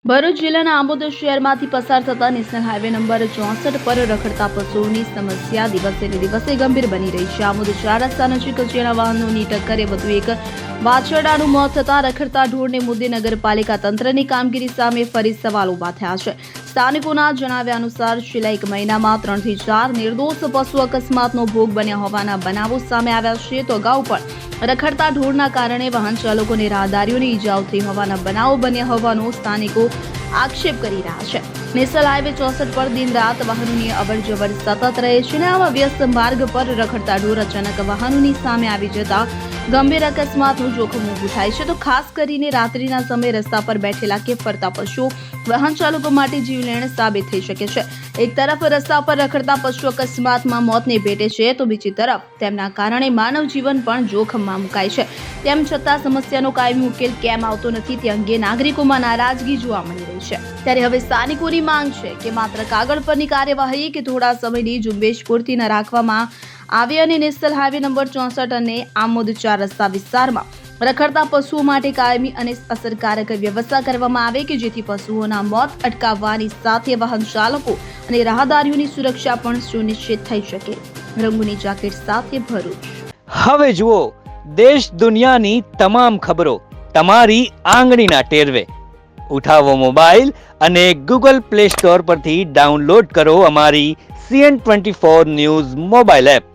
ભરૂચ જિલ્લાના આંબોદ શહેરમાંથી પસાર થતા નેશનલ હાઈવે નંબર 64 પર રખડતા પશુઓની સમસ્યા દિવસે ને દિવસે ગંભીર બની રહી છે। આંબોદ 4 રસ્તા નજીક અજાણ્યા વાહનોની ટક્કરે વધુ એક વાછરડાનું મોત થતા રખડતા ઢોરને મુદ્દે નગરપાલિકા તંત્રની કામગીરી સામે ફરી સવાલ ઉભા થયા છે। સ્થાનિકોના જણાવ્યા અનુસાર છેલ્લા એક મહિનામાં 3 થી 4 નિર્દોષ પશુ અકસ્માતનો ભોગ બન્યા હોવાના બનાવો સામે આવ્યા છે। તો અગાઉ પણ રખડતા ઢોરના કારણે વાહન ચાલકોને રાહદારીઓને ઈજાઓ થઈ હોવાના બનાવો બન્યા હોવાનો સ્થાનિકો આક્ષેપ કરી રહ્યા છે। નેશનલ હાઈવે 64 પર દિન રાત વાહનોની અવરજવર સતત રહે છે અને આવા વ્યસ્ત માર્ગ પર રખડતા ઢોર અચાનક વાહનોની સામે આવી જતા ગંભીર અકસ્માતનું જોખમ ઊભું થાય છે। તો ખાસ કરીને રાત્રિના સમયે રસ્તા પર બેઠેલા કે ફરતા પશુઓ વાહન ચાલકો માટે જીવલેણ સાબિત થઈ શકે છે। એક તરફ રસ્તા પર રખડતા પશુ અકસ્માતમાં મોતને ભેટે છે તો બીજી તરફ તેમના કારણે માનવ જીવન પણ જોખમમાં મુકાય છે। તેમ છતાં સમસ્યાનો કાયમી ઉકેલ કેમ આવતો નથી તે અંગે નાગરિકોમાં નારાજગી જોવા મળી રહી છે। ત્યારે હવે સ્થાનિકોની માંગ છે કે માત્ર કાગળ પરની કાર્યવાહી કે થોડા સમયની ઝુંબેશ પૂરતી ન રાખવામાં આવે અને નેશનલ હાઈવે નંબર 64 અને આમોદ 4 રસ્તા વિસ્તારમાં રખડતા પશુઓ માટે કાયમી અને અસરકારક વ્યવસ્થા કરવામાં આવે કે જેથી પશુઓના મોત અટકાવવાની સાથે વાહન ચાલકો અને રાહદારીઓની સુરક્ષા પણ સુનિશ્ચિત થઈ શકે। રંગુની જાકેટ સાથે ભરૂચ। હવે જુઓ દેશ દુનિયાની તમામ ખબરો તમારી આંગળીના ટેરવે। ઉઠાવો મોબાઈલ અને ગૂગલ પ્લે સ્ટોર પરથી ડાઉનલોડ કરો અમારી CN24 ન્યૂઝ મોબાઈલ એપ।